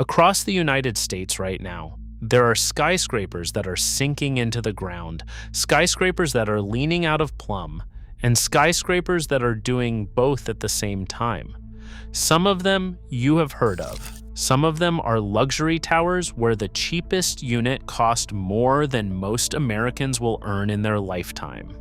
Across the United States right now, there are skyscrapers that are sinking into the ground, skyscrapers that are leaning out of plumb, and skyscrapers that are doing both at the same time. Some of them you have heard of. Some of them are luxury towers where the cheapest unit cost more than most Americans will earn in their lifetime.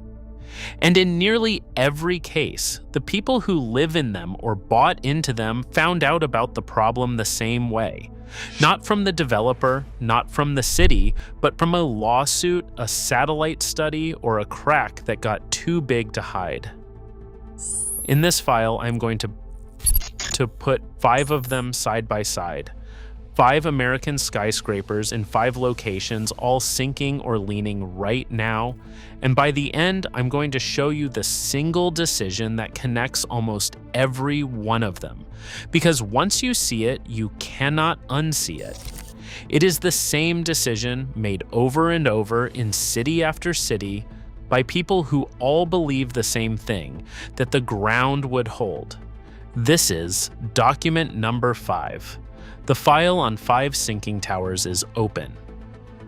And in nearly every case, the people who live in them or bought into them found out about the problem the same way. Not from the developer, not from the city, but from a lawsuit, a satellite study, or a crack that got too big to hide. In this file, I'm going to put 5 of them side by side. 5 American skyscrapers in 5 locations, all sinking or leaning right now. And by the end, I'm going to show you the single decision that connects almost every one of them. Because once you see it, you cannot unsee it. It is the same decision made over and over in city after city by people who all believe the same thing, that the ground would hold. This is document number 5. The file on 5 sinking towers is open.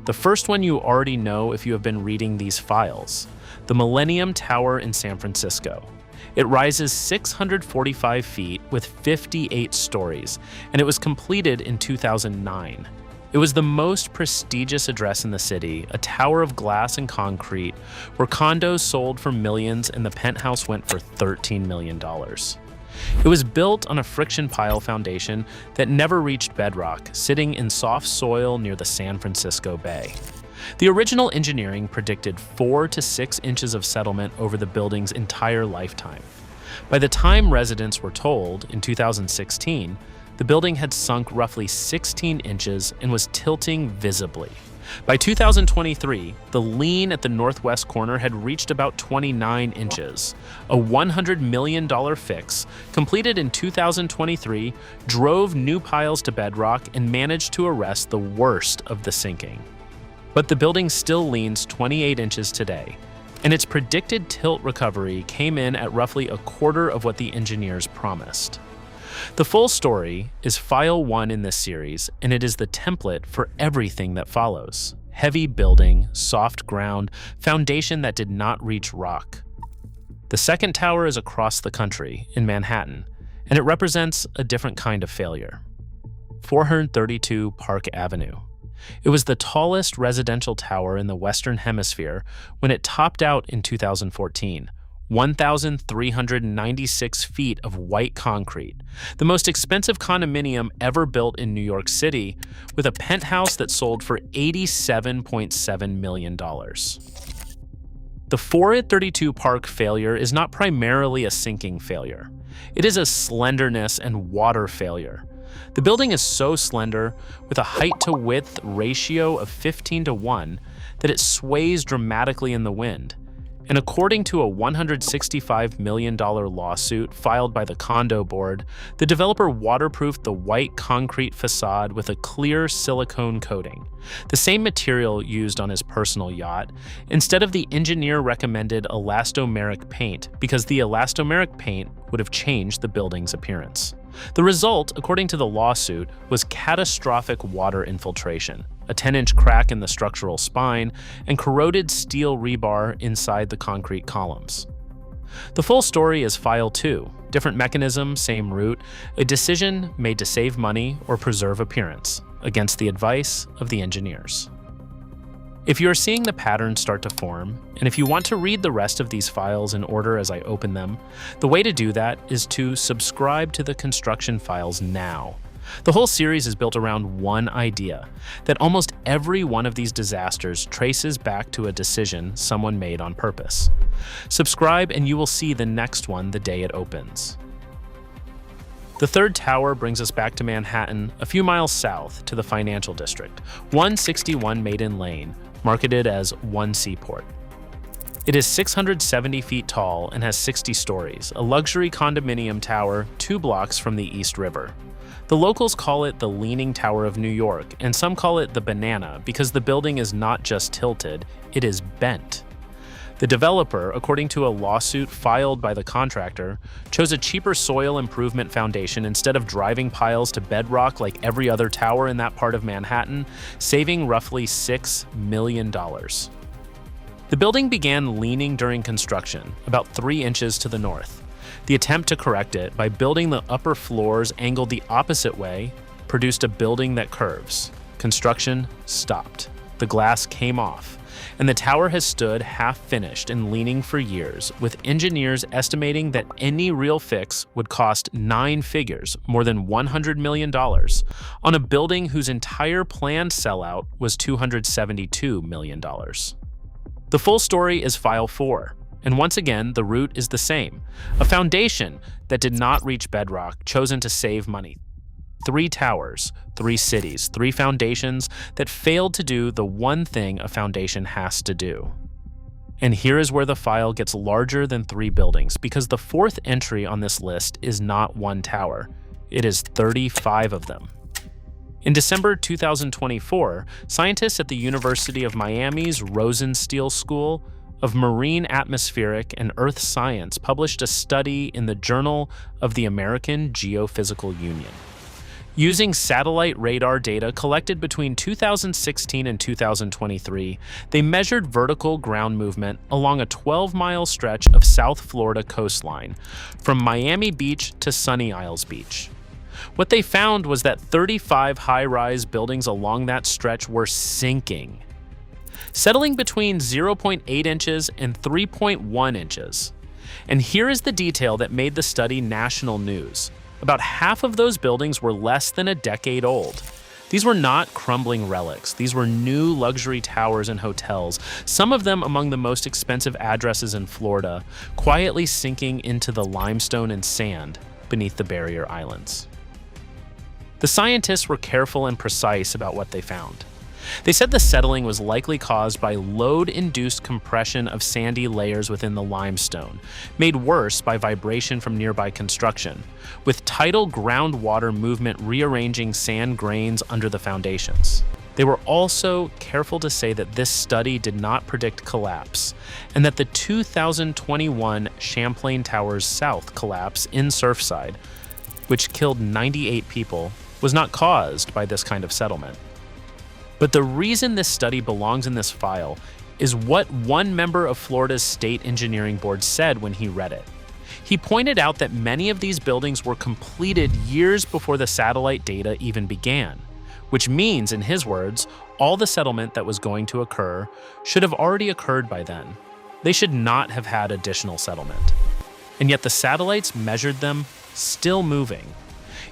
The first one you already know if you have been reading these files, the Millennium Tower in San Francisco. It rises 645 feet with 58 stories, and it was completed in 2009. It was the most prestigious address in the city, a tower of glass and concrete, where condos sold for millions and the penthouse went for $13 million. It was built on a friction pile foundation that never reached bedrock, sitting in soft soil near the San Francisco Bay. The original engineering predicted 4 to 6 inches of settlement over the building's entire lifetime. By the time residents were told, in 2016, the building had sunk roughly 16 inches and was tilting visibly. By 2023, the lean at the northwest corner had reached about 29 inches. A $100 million fix, completed in 2023, drove new piles to bedrock and managed to arrest the worst of the sinking. But the building still leans 28 inches today, and its predicted tilt recovery came in at roughly a quarter of what the engineers promised. The full story is file 1 in this series, and it is the template for everything that follows. Heavy building, soft ground, foundation that did not reach rock. The second tower is across the country, in Manhattan, and it represents a different kind of failure. 432 Park Avenue. It was the tallest residential tower in the Western Hemisphere when it topped out in 2014. 1,396 feet of white concrete, the most expensive condominium ever built in New York City, with a penthouse that sold for $87.7 million. The 432 Park failure is not primarily a sinking failure. It is a slenderness and water failure. The building is so slender, with a height-to-width ratio of 15:1, that it sways dramatically in the wind. And according to a $165 million lawsuit filed by the condo board, the developer waterproofed the white concrete facade with a clear silicone coating, the same material used on his personal yacht, instead of the engineer-recommended elastomeric paint, because the elastomeric paint would have changed the building's appearance. The result, according to the lawsuit, was catastrophic water infiltration, a 10-inch crack in the structural spine, and corroded steel rebar inside the concrete columns. The full story is file 2, different mechanism, same route, a decision made to save money or preserve appearance, against the advice of the engineers. If you are seeing the pattern start to form, and if you want to read the rest of these files in order as I open them, the way to do that is to subscribe to the construction files now. The whole series is built around one idea, that almost every one of these disasters traces back to a decision someone made on purpose. Subscribe and you will see the next one the day it opens. The third tower brings us back to Manhattan, a few miles south to the financial district, 161 Maiden Lane, marketed as One Seaport. It is 670 feet tall and has 60 stories, a luxury condominium tower 2 blocks from the East River. The locals call it the Leaning Tower of New York, and some call it the Banana because the building is not just tilted, it is bent. The developer, according to a lawsuit filed by the contractor, chose a cheaper soil improvement foundation instead of driving piles to bedrock like every other tower in that part of Manhattan, saving roughly $6 million. The building began leaning during construction, about 3 inches to the north. The attempt to correct it by building the upper floors angled the opposite way produced a building that curves. Construction stopped. The glass came off, and the tower has stood half-finished and leaning for years, with engineers estimating that any real fix would cost 9 figures, more than $100 million, on a building whose entire planned sellout was $272 million. The full story is File 4, and once again, the route is the same. A foundation that did not reach bedrock, chosen to save money. 3 towers, 3 cities, 3 foundations that failed to do the one thing a foundation has to do. And here is where the file gets larger than 3 buildings, because the 4th entry on this list is not 1 tower. It is 35 of them. In December 2024, scientists at the University of Miami's Rosenstiel School of Marine Atmospheric and Earth Science published a study in the Journal of the American Geophysical Union. Using satellite radar data collected between 2016 and 2023, they measured vertical ground movement along a 12-mile stretch of South Florida coastline, from Miami Beach to Sunny Isles Beach. What they found was that 35 high-rise buildings along that stretch were sinking, settling between 0.8 inches and 3.1 inches. And here is the detail that made the study national news. About half of those buildings were less than a decade old. These were not crumbling relics. These were new luxury towers and hotels, some of them among the most expensive addresses in Florida, quietly sinking into the limestone and sand beneath the barrier islands. The scientists were careful and precise about what they found. They said the settling was likely caused by load-induced compression of sandy layers within the limestone, made worse by vibration from nearby construction, with tidal groundwater movement rearranging sand grains under the foundations. They were also careful to say that this study did not predict collapse, and that the 2021 Champlain Towers South collapse in Surfside, which killed 98 people, was not caused by this kind of settlement. But the reason this study belongs in this file is what one member of Florida's State Engineering Board said when he read it. He pointed out that many of these buildings were completed years before the satellite data even began, which means, in his words, all the settlement that was going to occur should have already occurred by then. They should not have had additional settlement. And yet the satellites measured them still moving,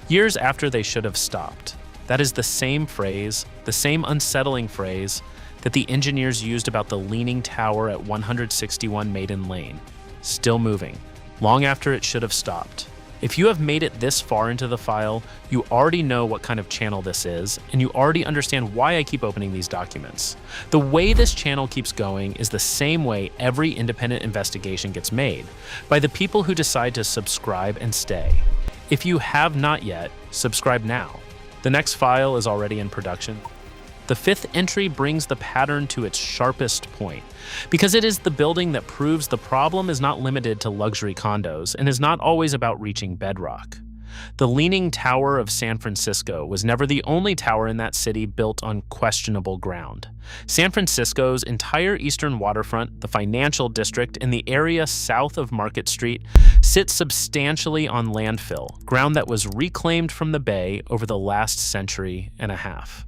years after they should have stopped. That is the same phrase, the same unsettling phrase, that the engineers used about the leaning tower at 161 Maiden Lane. Still moving, long after it should have stopped. If you have made it this far into the file, you already know what kind of channel this is, and you already understand why I keep opening these documents. The way this channel keeps going is the same way every independent investigation gets made, by the people who decide to subscribe and stay. If you have not yet, subscribe now. The next file is already in production. The 5th entry brings the pattern to its sharpest point, because it is the building that proves the problem is not limited to luxury condos and is not always about reaching bedrock. The Leaning Tower of San Francisco was never the only tower in that city built on questionable ground. San Francisco's entire eastern waterfront, the financial district, and the area south of Market Street sits substantially on landfill, ground that was reclaimed from the bay over the last century and a half.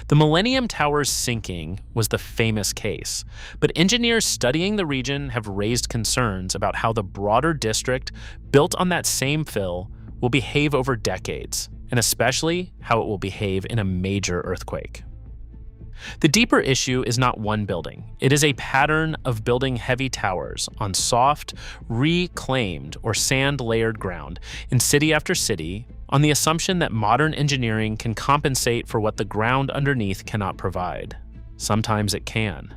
The Millennium Tower's sinking was the famous case, but engineers studying the region have raised concerns about how the broader district, built on that same fill, will behave over decades, and especially how it will behave in a major earthquake. The deeper issue is not one building. It is a pattern of building heavy towers on soft, reclaimed, or sand-layered ground in city after city, on the assumption that modern engineering can compensate for what the ground underneath cannot provide. Sometimes it can.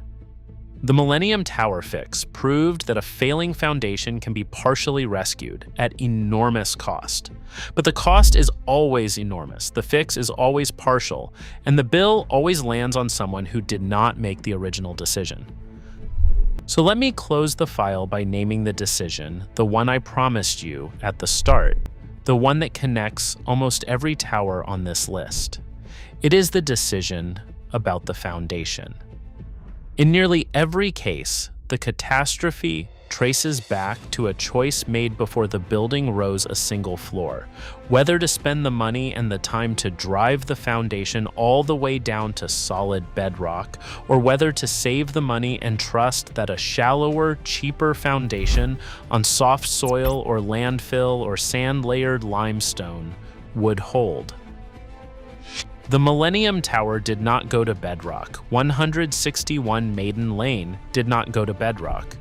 The Millennium Tower fix proved that a failing foundation can be partially rescued at enormous cost. But the cost is always enormous, the fix is always partial, and the bill always lands on someone who did not make the original decision. So let me close the file by naming the decision, the one I promised you at the start, the one that connects almost every tower on this list. It is the decision about the foundation. In nearly every case, the catastrophe traces back to a choice made before the building rose a single floor, whether to spend the money and the time to drive the foundation all the way down to solid bedrock, or whether to save the money and trust that a shallower, cheaper foundation on soft soil or landfill or sand-layered limestone would hold. The Millennium Tower did not go to bedrock. 161 Maiden Lane did not go to bedrock.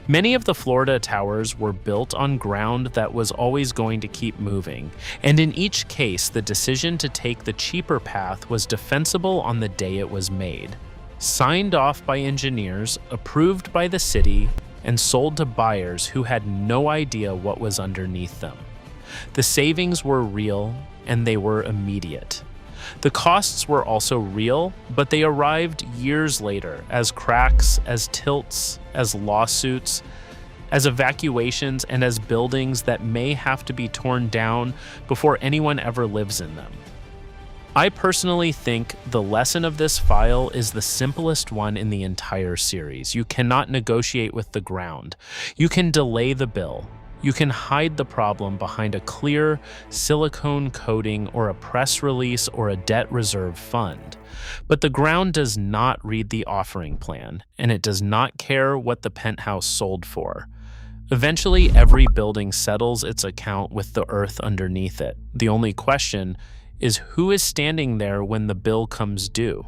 Many of the Florida towers were built on ground that was always going to keep moving, and in each case, the decision to take the cheaper path was defensible on the day it was made. Signed off by engineers, approved by the city, and sold to buyers who had no idea what was underneath them. The savings were real, and they were immediate. The costs were also real, but they arrived years later as cracks, as tilts, as lawsuits, as evacuations, and as buildings that may have to be torn down before anyone ever lives in them. I personally think the lesson of this file is the simplest one in the entire series. You cannot negotiate with the ground. You can delay the bill. You can hide the problem behind a clear silicone coating or a press release or a debt reserve fund. But the ground does not read the offering plan, and it does not care what the penthouse sold for. Eventually, every building settles its account with the earth underneath it. The only question is who is standing there when the bill comes due?